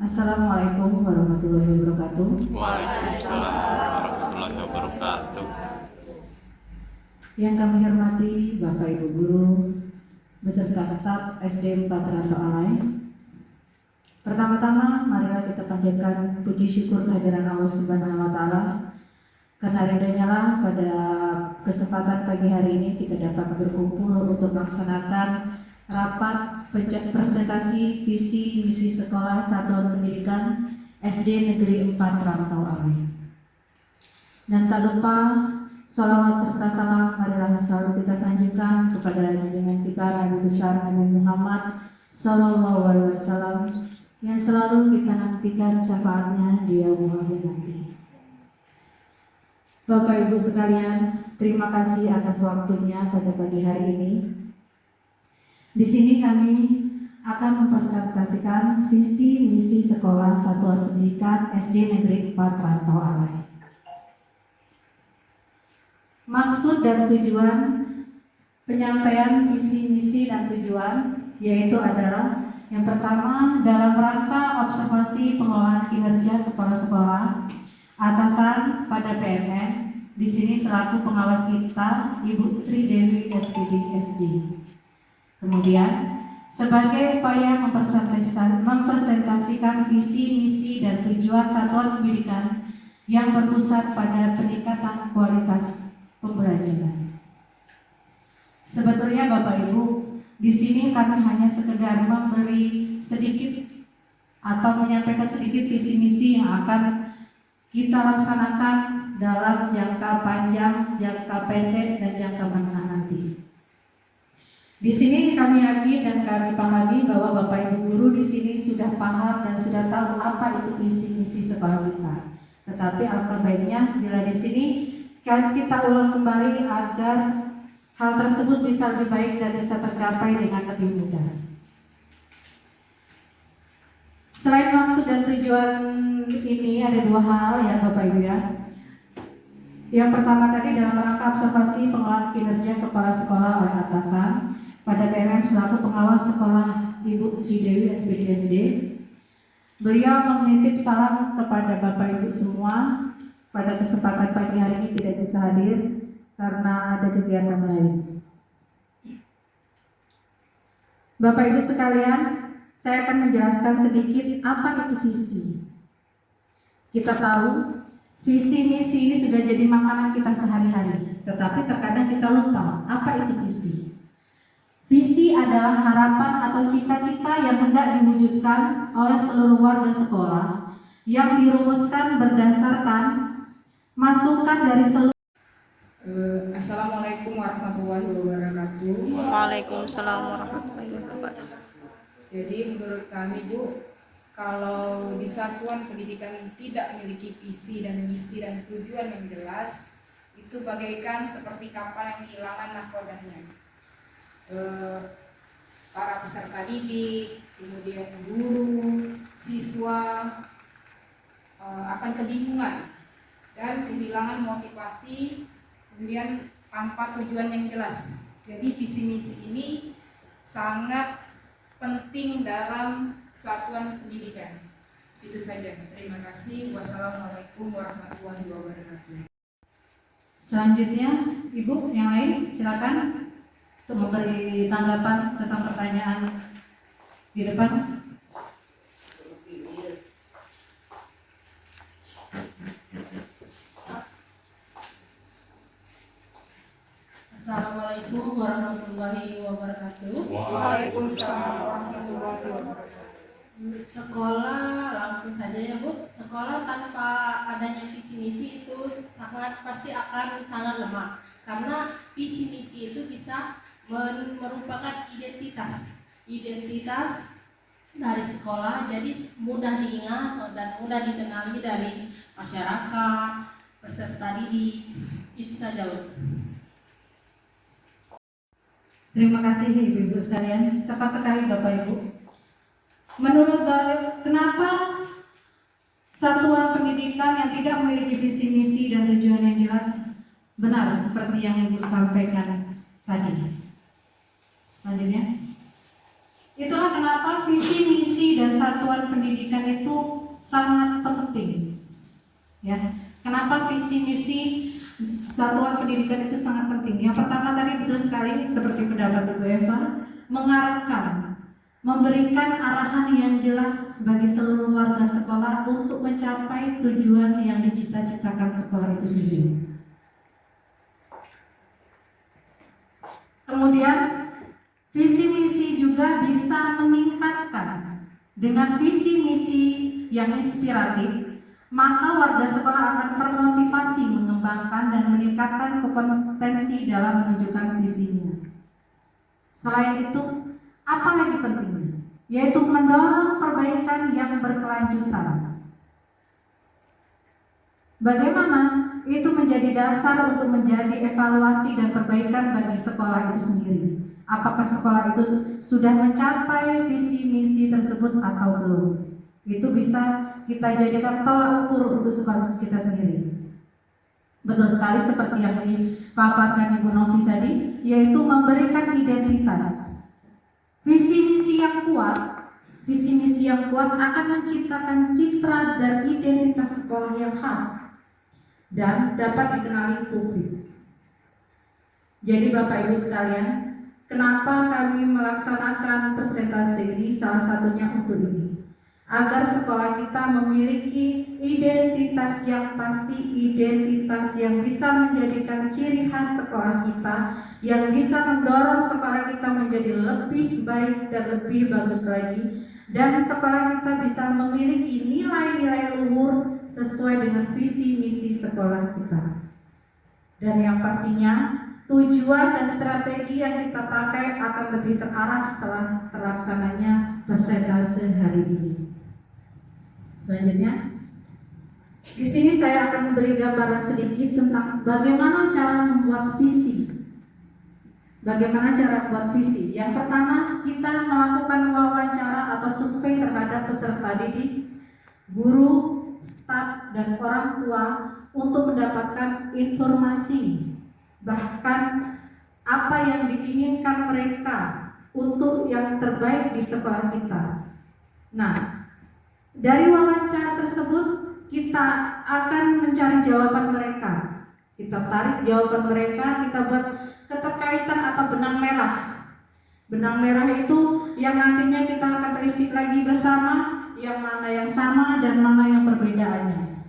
Assalamualaikum warahmatullahi wabarakatuh. Waalaikumsalam warahmatullahi wabarakatuh. Yang kami hormati Bapak Ibu Guru beserta staf SD 4 Rantau Alai. Pertama-tama marilah kita panjatkan puji syukur kehadiran Allah Subhanahu wa taala. Karena ridhonya lah pada kesempatan pagi hari ini kita dapat berkumpul untuk melaksanakan rapat presentasi visi misi sekolah satuan pendidikan SD Negeri 4 Rantau Alai. Dan tak lupa salawat serta salam marilah selalu kita sanjungkan kepada junjungan kita Nabi besar Nabi Muhammad Sallallahu Alaihi Wasallam yang selalu kita nantikan syafaatnya di yaumul akhir nanti. Bapak Ibu sekalian, terima kasih atas waktunya pada pagi hari ini. Di sini kami akan mempresentasikan visi misi sekolah satuan pendidikan SD Negeri 4 Rantau Alai. Maksud dan tujuan penyampaian visi misi dan tujuan yaitu adalah yang pertama dalam rangka observasi pengelolaan kinerja kepala sekolah atasan pada PMN, di sini selaku pengawas kita Ibu Sri Dewi SPD SD. Kemudian sebagai upaya mempresentasikan visi misi dan tujuan satuan pendidikan yang berpusat pada peningkatan kualitas pembelajaran. Sebetulnya Bapak Ibu, di sini kami hanya sekedar memberi sedikit atau menyampaikan sedikit visi misi yang akan kita laksanakan dalam jangka panjang, jangka pendek, dan jangka menengah nanti. Di sini kami yakin dan kami pahami bahwa Bapak Ibu guru di sini sudah paham dan sudah tahu apa itu visi misi sekolah kita. Tetapi alangkah baiknya bila di sini kita ulang kembali agar hal tersebut bisa lebih baik dan bisa tercapai dengan lebih mudah. Selain maksud dan tujuan ini ada dua hal ya Bapak Ibu ya. Yang pertama tadi dalam rangka observasi pengelolaan kinerja kepala sekolah oleh atasan pada PMM selaku pengawas sekolah Ibu Sri Dewi SPD SD. Beliau menitip salam kepada Bapak Ibu semua. Pada kesempatan pagi hari ini tidak bisa hadir karena ada kegiatan lain. Bapak Ibu sekalian, saya akan menjelaskan sedikit apa itu visi. Kita tahu visi misi ini sudah jadi makanan kita sehari-hari, tetapi terkadang kita lupa apa itu visi. Visi adalah harapan atau cita-cita yang hendak diwujudkan oleh seluruh warga sekolah yang dirumuskan berdasarkan masukan dari seluruh. Assalamualaikum warahmatullahi wabarakatuh. Waalaikumsalam warahmatullahi wabarakatuh. Jadi menurut kami Bu, kalau di satuan pendidikan tidak memiliki visi dan misi dan tujuan yang jelas, itu bagaikan seperti kapal yang kehilangan nahkodanya. Para peserta didik, kemudian guru, siswa akan kebingungan dan kehilangan motivasi, kemudian tanpa tujuan yang jelas. Jadi visi misi ini sangat penting dalam satuan pendidikan. Itu saja. Terima kasih. Wassalamualaikum warahmatullahi wabarakatuh. Selanjutnya, Ibu yang lain silakan untuk memberi tanggapan tentang pertanyaan di depan. Assalamualaikum warahmatullahi wabarakatuh. Waalaikumsalam warahmatullahi wabarakatuh. Sekolah langsung saja ya Bu. Sekolah tanpa adanya visi misi itu pasti akan sangat lemah. Karena visi misi itu bisa merupakan identitas dari sekolah. Jadi mudah diingat dan mudah dikenali dari masyarakat, peserta didik. Itu saja Bu. Terima kasih Ibu-ibu sekalian. Tepat sekali Bapak Ibu. Menurut Bapak, kenapa satuan pendidikan yang tidak memiliki visi misi dan tujuan yang jelas? Benar seperti yang Ibu sampaikan tadi. Selanjutnya, Itulah kenapa visi, misi, dan satuan pendidikan itu sangat penting. Ya, kenapa visi, misi, satuan pendidikan itu sangat penting? Yang pertama tadi betul sekali seperti pendapat Ibu Eva, mengarahkan, memberikan arahan yang jelas bagi seluruh warga sekolah untuk mencapai tujuan yang dicita-citakan sekolah itu sendiri. Kemudian visi misi juga bisa meningkatkan. Dengan visi misi yang inspiratif, maka warga sekolah akan termotivasi mengembangkan dan meningkatkan kompetensi dalam menunjukkan visinya. Selain itu, apa lagi pentingnya? Yaitu mendorong perbaikan yang berkelanjutan. Bagaimana itu menjadi dasar untuk menjadi evaluasi dan perbaikan bagi sekolah itu sendiri. Apakah sekolah itu sudah mencapai visi misi tersebut atau belum? Itu bisa kita jadikan tolak ukur untuk sekolah kita sendiri. Betul sekali seperti yang dipaparkan Ibu Novi tadi, yaitu memberikan identitas. Visi misi yang kuat akan menciptakan citra dan identitas sekolah yang khas dan dapat dikenali publik. Jadi Bapak Ibu sekalian, kenapa kami melaksanakan persentase ini? Salah satunya untuk ini, agar sekolah kita memiliki identitas yang pasti, identitas yang bisa menjadikan ciri khas sekolah kita, yang bisa mendorong sekolah kita menjadi lebih baik dan lebih bagus lagi, dan sekolah kita bisa memiliki nilai-nilai luhur sesuai dengan visi misi sekolah kita. Dan yang pastinya tujuan dan strategi yang kita pakai akan lebih terarah setelah terlaksananya persentase hari ini. Selanjutnya, di sini saya akan memberi gambaran sedikit tentang bagaimana cara membuat visi. Bagaimana cara membuat visi? Yang pertama, kita melakukan wawancara atau survei terhadap peserta didik, guru, staf, dan orang tua untuk mendapatkan informasi, bahkan apa yang diinginkan mereka untuk yang terbaik di sekolah kita. Nah, dari wawancara tersebut kita akan mencari jawaban mereka. Kita tarik jawaban mereka, kita buat keterkaitan atau benang merah. Benang merah itu yang nantinya kita akan telisik lagi bersama, yang mana yang sama dan mana yang perbedaannya.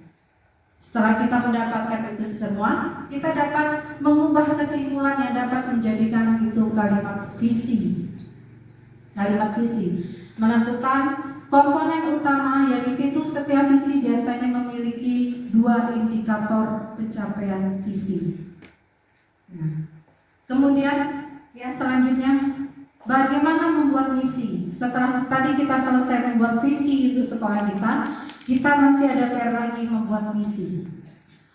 Setelah kita mendapatkan itu semua, kita dapat mengubah kesimpulan yang dapat menjadikan itu kalimat visi. Kalimat visi menentukan komponen utama, yang di situ setiap visi biasanya memiliki 2 indikator pencapaian visi. Nah, kemudian yang selanjutnya, bagaimana membuat misi? Setelah tadi kita selesai membuat visi itu sekolah kita masih ada PR lagi membuat misi.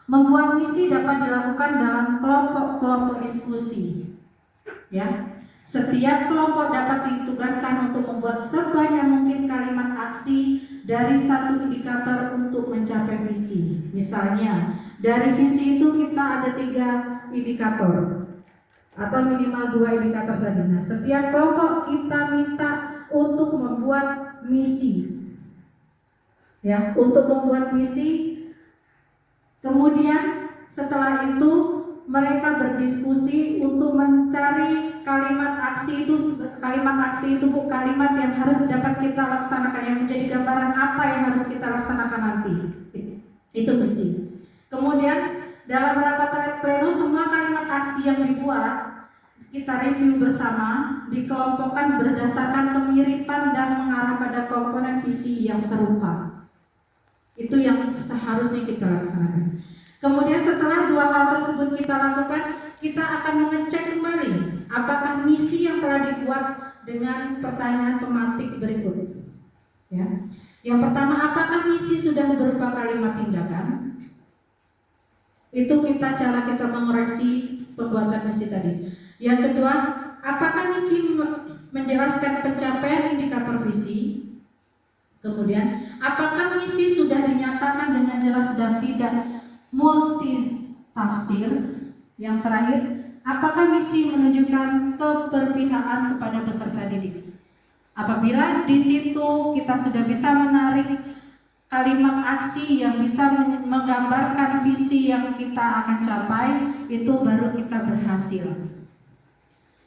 Membuat misi dapat dilakukan dalam kelompok-kelompok diskusi. Ya, setiap kelompok dapat ditugaskan untuk membuat sebanyak mungkin kalimat aksi dari satu indikator untuk mencapai visi. Misalnya, dari visi itu kita ada 3 indikator atau minimal 2 indikator tadi. Nah, setiap kelompok kita minta untuk membuat misi. Ya, untuk membuat misi. Kemudian setelah itu mereka berdiskusi untuk mencari kalimat aksi itu kalimat yang harus dapat kita laksanakan, yang menjadi gambaran apa yang harus kita laksanakan nanti. Itu misi. Kemudian dalam rapat pleno semua kalimat aksi yang dibuat kita review bersama, dikelompokkan berdasarkan kemiripan dan mengarah pada komponen visi yang serupa. Itu yang seharusnya kita laksanakan. Kemudian setelah 2 hal tersebut kita lakukan, kita akan mengecek kembali apakah misi yang telah dibuat dengan pertanyaan pematik berikut. Ya. Yang pertama, apakah misi sudah berupa kalimat tindakan? Itu cara kita mengoreksi pembuatan misi tadi. Yang kedua, apakah misi menjelaskan pencapaian indikator visi? Kemudian, apakah misi sudah dinyatakan dengan jelas dan tidak multi tafsir? Yang terakhir, apakah misi menunjukkan keberpihakan kepada peserta didik? Apabila di situ kita sudah bisa menarik kalimat aksi yang bisa menggambarkan visi yang kita akan capai, itu baru kita berhasil.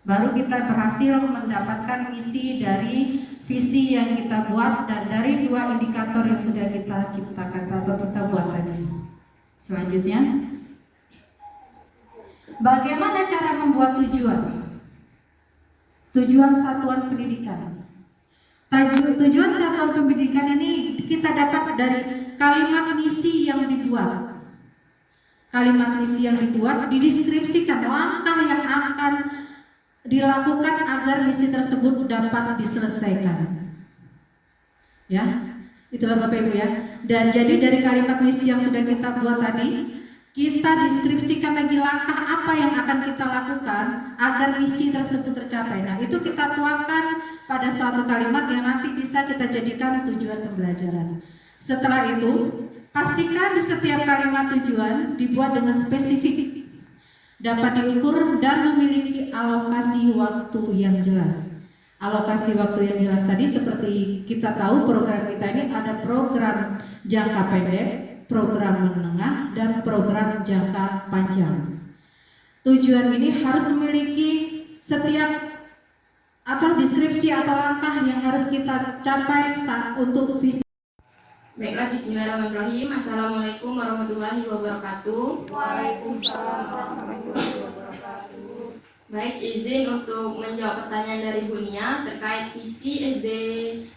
Baru kita berhasil mendapatkan misi dari visi yang kita buat dan dari 2 indikator yang sudah kita ciptakan atau kita buat tadi. Selanjutnya, bagaimana cara membuat tujuan? Tujuan satuan pendidikan. Tujuan satuan pendidikan ini kita dapat dari kalimat misi yang dibuat. Kalimat misi yang dibuat dideskripsikan langkah yang akan dilakukan agar misi tersebut dapat diselesaikan. Ya, itulah Bapak Ibu ya. Dan jadi dari kalimat misi yang sudah kita buat tadi, kita deskripsikan lagi langkah apa yang akan kita lakukan agar misi tersebut tercapai. Nah, itu kita tuangkan pada suatu kalimat yang nanti bisa kita jadikan tujuan pembelajaran. Setelah itu, pastikan di setiap kalimat tujuan dibuat dengan spesifik, dapat diukur dan memiliki alokasi waktu yang jelas. Alokasi waktu yang jelas tadi seperti kita tahu program kita ini ada program jangka pendek, program menengah, dan program jangka panjang. Tujuan ini harus memiliki setiap deskripsi atau langkah yang harus kita capai untuk visi. Baiklah, bismillahirrahmanirrahim. Assalamualaikum warahmatullahi wabarakatuh. Waalaikumsalam warahmatullahi wabarakatuh. Baik, izin untuk menjawab pertanyaan dari Bu Nia terkait visi SD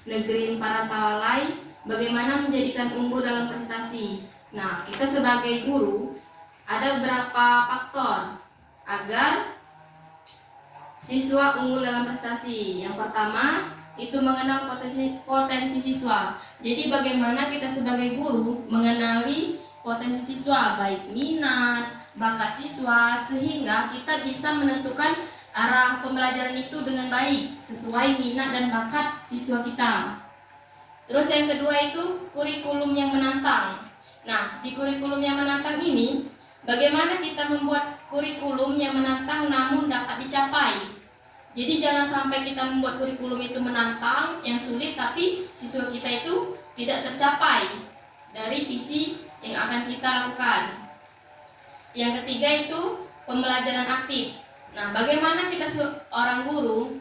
Negeri 4 Rantalalai, bagaimana menjadikan unggul dalam prestasi. Nah, kita sebagai guru ada beberapa faktor agar siswa unggul dalam prestasi. Yang pertama, itu mengenal potensi siswa. Jadi bagaimana kita sebagai guru mengenali potensi siswa, baik minat, bakat siswa, sehingga kita bisa menentukan arah pembelajaran itu dengan baik sesuai minat dan bakat siswa kita. Terus yang kedua itu kurikulum yang menantang. Nah, di kurikulum yang menantang ini, bagaimana kita membuat kurikulum yang menantang namun dapat dicapai. Jadi jangan sampai kita membuat kurikulum itu menantang, yang sulit, tapi siswa kita itu tidak tercapai dari visi yang akan kita lakukan. Yang ketiga itu pembelajaran aktif. Nah, bagaimana kita seorang guru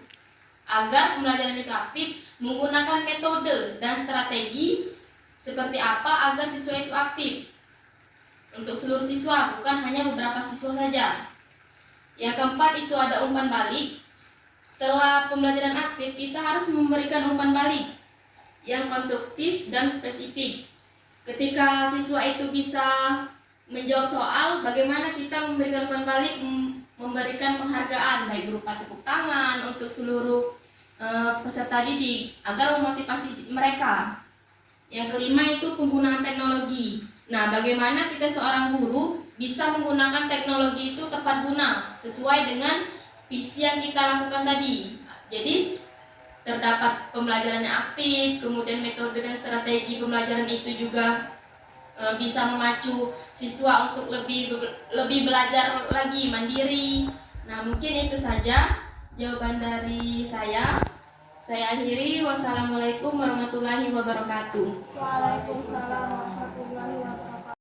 agar pembelajaran itu aktif, menggunakan metode dan strategi seperti apa agar siswa itu aktif untuk seluruh siswa, bukan hanya beberapa siswa saja. Yang keempat itu ada umpan balik. Setelah pembelajaran aktif, kita harus memberikan umpan balik yang konstruktif dan spesifik. Ketika siswa itu bisa menjawab soal, bagaimana kita memberikan umpan balik, memberikan penghargaan baik berupa tepuk tangan untuk seluruh peserta didik agar memotivasi mereka. Yang kelima itu penggunaan teknologi. Nah, bagaimana kita seorang guru bisa menggunakan teknologi itu tepat guna sesuai dengan visi yang kita lakukan tadi. Jadi terdapat pembelajarannya aktif, kemudian metode dan strategi pembelajaran itu juga bisa memacu siswa untuk lebih belajar lagi mandiri. Nah, mungkin itu saja jawaban dari saya. Saya akhiri. Wassalamualaikum warahmatullahi wabarakatuh. Waalaikumsalam warahmatullahi wabarakatuh.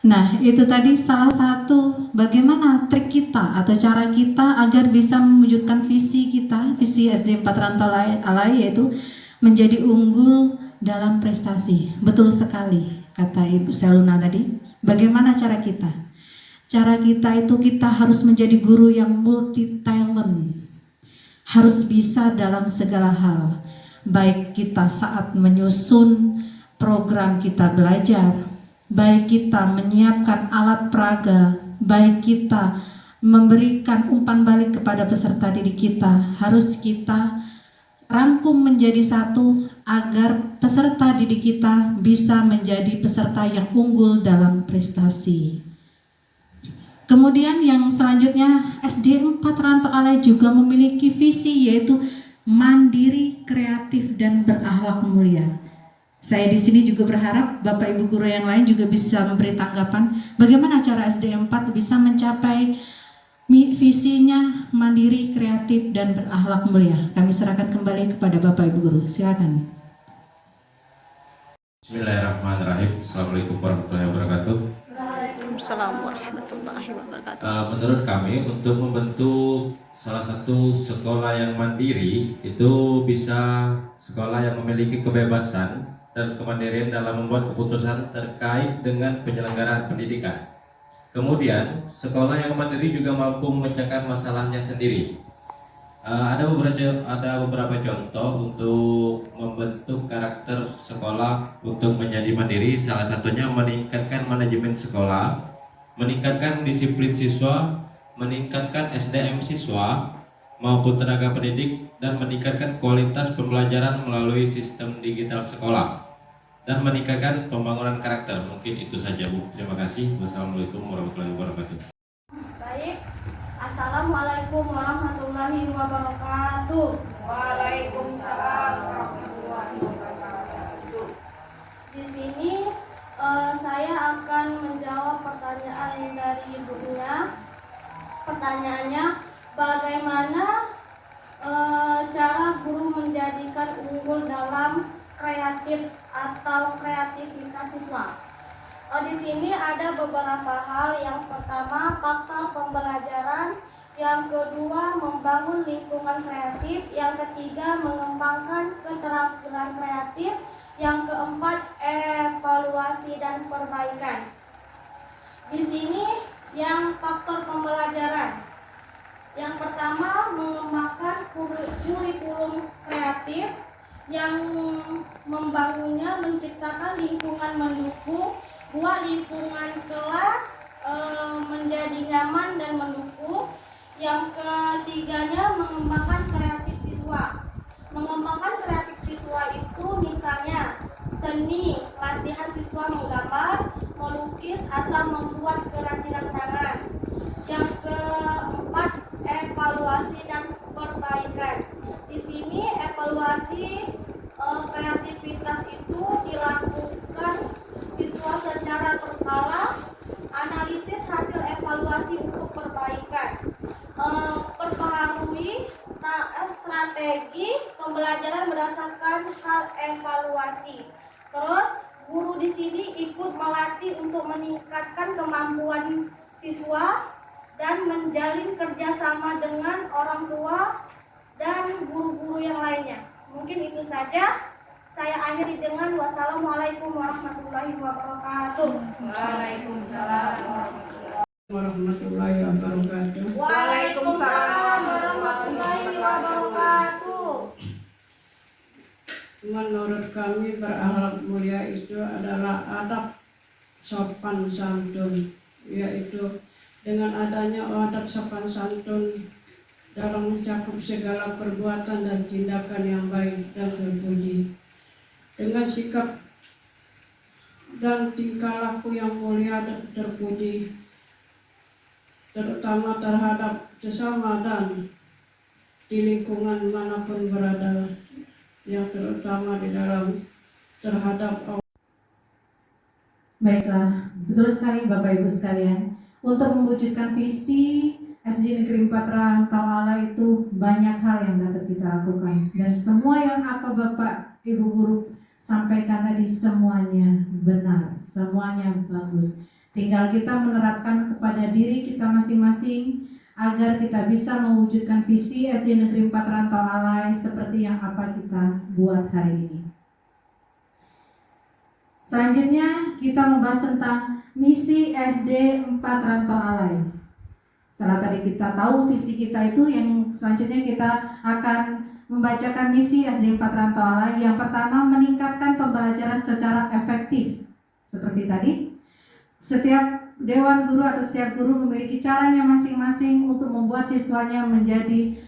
Nah, itu tadi salah satu bagaimana trik kita atau cara kita agar bisa mewujudkan visi kita, visi SD 4 Rantalalai, yaitu menjadi unggul dalam prestasi. Betul sekali kata Ibu Seluna tadi. Bagaimana cara kita? Cara kita itu kita harus menjadi guru yang multi talent. Harus bisa dalam segala hal. Baik kita saat menyusun program kita belajar, baik kita menyiapkan alat peraga, baik kita memberikan umpan balik kepada peserta didik kita, harus kita rangkum menjadi satu agar peserta didik kita bisa menjadi peserta yang unggul dalam prestasi. Kemudian yang selanjutnya, SD 4 Rantalalai juga memiliki visi, yaitu mandiri, kreatif, dan berakhlak mulia. Saya di sini juga berharap Bapak Ibu guru yang lain juga bisa memberi tanggapan bagaimana cara SD 4 bisa mencapai visinya mandiri, kreatif, dan berakhlak mulia. Kami serahkan kembali kepada Bapak Ibu Guru. Silakan. Bismillahirrahmanirrahim. Assalamualaikum warahmatullahi wabarakatuh. Waalaikumsalam warahmatullahi wabarakatuh. Menurut kami untuk membentuk salah satu sekolah yang mandiri itu bisa sekolah yang memiliki kebebasan dan kemandirian dalam membuat keputusan terkait dengan penyelenggaraan pendidikan. Kemudian sekolah yang mandiri juga mampu memecahkan masalahnya sendiri. Ada beberapa contoh untuk membentuk karakter sekolah untuk menjadi mandiri. Salah satunya meningkatkan manajemen sekolah, meningkatkan disiplin siswa, meningkatkan SDM siswa maupun tenaga pendidik, dan meningkatkan kualitas pembelajaran melalui sistem digital sekolah, dan meningkatkan pembangunan karakter. Mungkin itu saja, Bu. Terima kasih. Wassalamualaikum warahmatullahi wabarakatuh. Baik. Assalamualaikum warahmatullahi wabarakatuh. Waalaikumsalam warahmatullahi wabarakatuh. Di sini saya akan menjawab pertanyaan dari ibunya. Pertanyaannya, bagaimana cara guru menjadikan unggul dalam kreatif atau kreativitas siswa? Di sini ada beberapa hal. Yang pertama, faktor pembelajaran. Yang kedua, membangun lingkungan kreatif. Yang ketiga, mengembangkan keterampilan kreatif. Yang keempat, evaluasi dan perbaikan. Di sini yang faktor pembelajaran. Yang pertama, mengembangkan kurikulum kreatif. Yang membangunnya menciptakan lingkungan mendukung, buat lingkungan kelas menjadi nyaman dan mendukung. Yang ketiganya, mengembangkan kreatif siswa. Mengembangkan kreatif siswa itu misalnya seni, latihan siswa menggambar, melukis, atau membuat kerajinan tangan. Yang keempat, evaluasi dan perbaikan. Di sini evaluasi kreativitas itu dilakukan siswa secara berkala, analisis hasil evaluasi untuk perbaikan, perbaharui strategi pembelajaran berdasarkan hal evaluasi. Terus guru di sini ikut melatih untuk meningkatkan kemampuan siswa dan menjalin kerjasama dengan orang tua dan guru-guru yang lainnya. Mungkin itu saja. Saya akhiri dengan wassalamualaikum warahmatullahi wabarakatuh. Waalaikumsalam warahmatullahi wabarakatuh. Waalaikumsalam warahmatullahi wabarakatuh. Menurut kami berakhlak mulia itu adalah adab sopan santun, yaitu dengan adanya adab sopan santun dalam mencakup segala perbuatan dan tindakan yang baik dan terpuji. Dengan sikap dan tingkah laku yang mulia dan terpuji, terutama terhadap sesama dan di lingkungan manapun berada, yang terutama di dalam terhadap Allah. Baiklah, betul sekali Bapak Ibu sekalian. Untuk mewujudkan visi SD Negeri 4 Rantau Allah itu banyak hal yang dapat kita lakukan. Dan semua yang apa Bapak Ibu Guru sampaikan tadi semuanya benar, semuanya bagus. Tinggal kita menerapkan kepada diri kita masing-masing agar kita bisa mewujudkan visi SD Negeri 4 Rantau Alai seperti yang apa kita buat hari ini. Selanjutnya kita membahas tentang misi SD 4 Rantau Alai. Setelah tadi kita tahu visi kita itu, yang selanjutnya kita akan membacakan misi SD 4 Rantau Alai. Yang pertama, meningkatkan pembelajaran secara efektif. Seperti tadi, setiap dewan guru atau setiap guru memiliki caranya masing-masing untuk membuat siswanya menjadi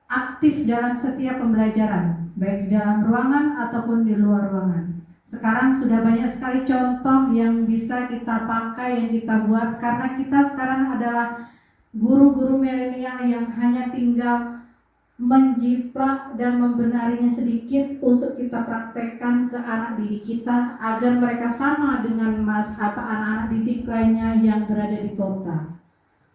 aktif dalam setiap pembelajaran, baik di dalam ruangan ataupun di luar ruangan. Sekarang sudah banyak sekali contoh yang bisa kita pakai, yang kita buat, karena kita sekarang adalah guru-guru milenial yang hanya tinggal menjiplak dan membenarinya sedikit untuk kita praktekkan ke anak didik kita agar mereka sama dengan anak-anak didik lainnya yang berada di kota.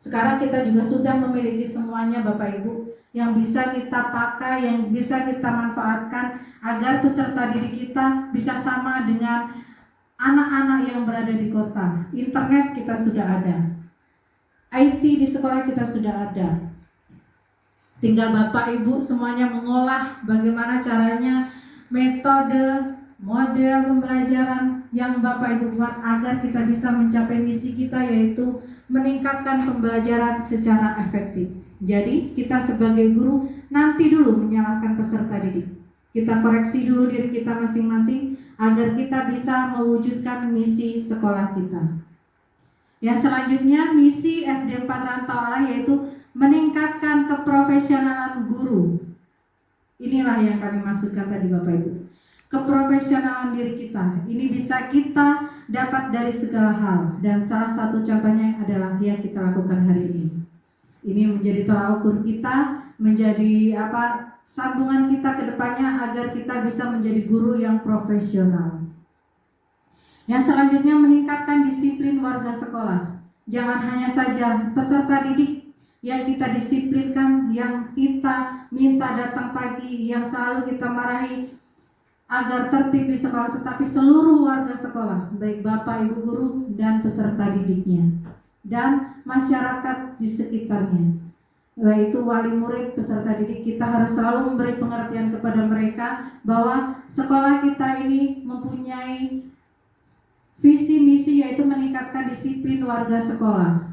Sekarang kita juga sudah memiliki semuanya Bapak Ibu, yang bisa kita pakai, yang bisa kita manfaatkan agar peserta didik kita bisa sama dengan anak-anak yang berada di kota. Internet kita sudah ada, IT di sekolah kita sudah ada. Tinggal Bapak Ibu semuanya mengolah bagaimana caranya, metode, model pembelajaran yang Bapak Ibu buat agar kita bisa mencapai misi kita, yaitu meningkatkan pembelajaran secara efektif. Jadi kita sebagai guru nanti dulu menyalahkan peserta didik. Kita koreksi dulu diri kita masing-masing agar kita bisa mewujudkan misi sekolah kita. Yang selanjutnya, misi SD 4 Rantau Allah yaitu meningkatkan keprofesionalan guru. Inilah yang kami maksudkan tadi Bapak Ibu. Keprofesionalan diri kita ini bisa kita dapat dari segala hal, dan salah satu contohnya adalah yang kita lakukan hari ini. Ini menjadi tolak ukur kita, menjadi sambungan kita ke depannya agar kita bisa menjadi guru yang profesional. Yang selanjutnya, meningkatkan disiplin warga sekolah. Jangan hanya saja peserta didik yang kita disiplinkan, yang kita minta datang pagi, yang selalu kita marahi agar tertib di sekolah, tetapi seluruh warga sekolah, baik Bapak, Ibu guru, dan peserta didiknya, dan masyarakat di sekitarnya, yaitu wali murid, peserta didik, kita harus selalu memberi pengertian kepada mereka bahwa sekolah kita ini mempunyai visi misi, yaitu meningkatkan disiplin warga sekolah.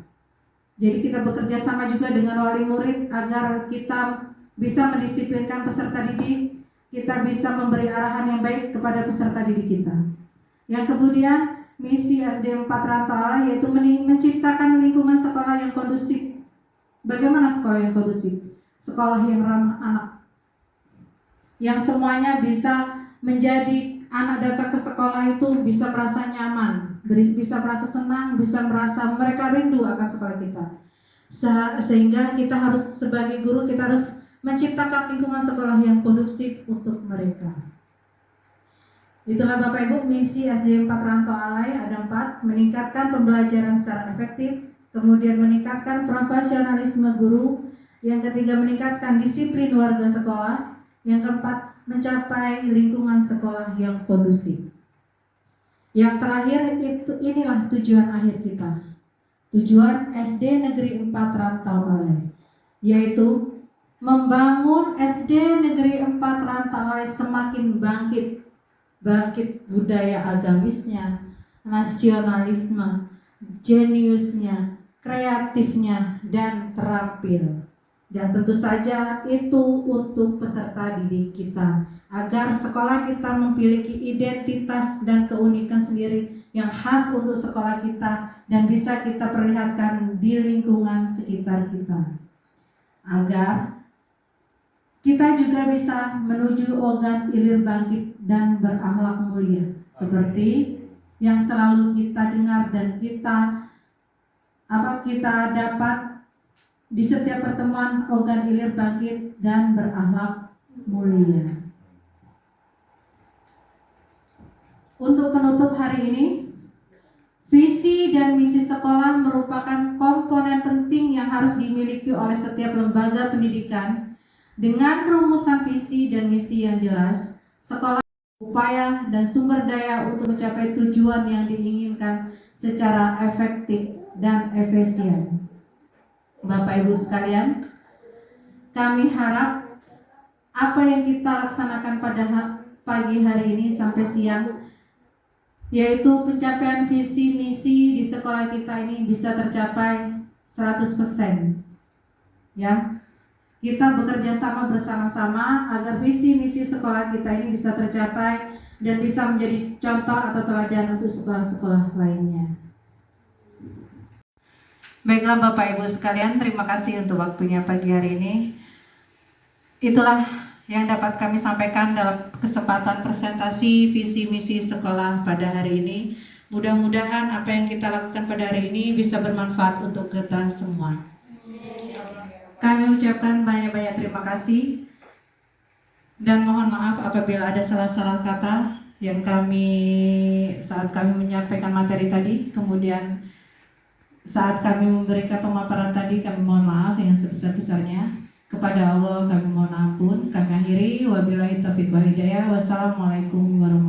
Jadi kita bekerja sama juga dengan wali murid agar kita bisa mendisiplinkan peserta didik, kita bisa memberi arahan yang baik kepada peserta didik kita. Yang kemudian, misi SD 4 Rantau Allah yaitu menciptakan lingkungan sekolah yang kondusif. Bagaimana sekolah yang kondusif? Sekolah yang ramah anak, yang semuanya bisa menjadi anak datang ke sekolah itu bisa merasa nyaman, bisa merasa senang, bisa merasa mereka rindu akan sekolah kita. Sehingga kita harus sebagai guru, kita harus menciptakan lingkungan sekolah yang kondusif untuk mereka. Itulah Bapak Ibu misi SD 4 Rantau Alai, ada 4: meningkatkan pembelajaran secara efektif, kemudian meningkatkan profesionalisme guru, yang ketiga meningkatkan disiplin warga sekolah, yang keempat mencapai lingkungan sekolah yang kondusif. Yang terakhir inilah tujuan akhir kita. Tujuan SD Negeri 4 Rantau Alai, yaitu membangun SD Negeri 4 Rantau Alai semakin bangkit budaya agamisnya, nasionalisme, jeniusnya, kreatifnya, dan terampil. Dan tentu saja itu untuk peserta didik kita, agar sekolah kita memiliki identitas dan keunikan sendiri yang khas untuk sekolah kita dan bisa kita perlihatkan di lingkungan sekitar kita, agar kita juga bisa menuju ogat ilir bangkit dan berakhlak mulia, seperti yang selalu kita dengar dan kita dapat di setiap pertemuan, ogat ilir bangkit dan berakhlak mulia. Untuk penutup hari ini, visi dan misi sekolah merupakan komponen penting yang harus dimiliki oleh setiap lembaga pendidikan. Dengan rumusan visi dan misi yang jelas, sekolah upaya dan sumber daya untuk mencapai tujuan yang diinginkan secara efektif dan efisien. Bapak Ibu sekalian, kami harap apa yang kita laksanakan pada pagi hari ini sampai siang, yaitu pencapaian visi misi di sekolah kita ini bisa tercapai 100%. Ya. Kita bekerja sama bersama-sama agar visi misi sekolah kita ini bisa tercapai dan bisa menjadi contoh atau teladan untuk sekolah-sekolah lainnya. Baiklah Bapak Ibu sekalian, terima kasih untuk waktunya pagi hari ini. Itulah yang dapat kami sampaikan dalam kesempatan presentasi visi misi sekolah pada hari ini. Mudah-mudahan apa yang kita lakukan pada hari ini bisa bermanfaat untuk kita semua. Kami ucapkan banyak-banyak terima kasih dan mohon maaf apabila ada salah-salah kata yang saat kami menyampaikan materi tadi. Kemudian saat kami memberikan pemaparan tadi, kami mohon maaf yang sebesar-besarnya. Kepada Allah kami mohon ampun. Kami akhiri, wabillahi taufiq wal hidayah. Wassalamualaikum warahmatullahi wabarakatuh.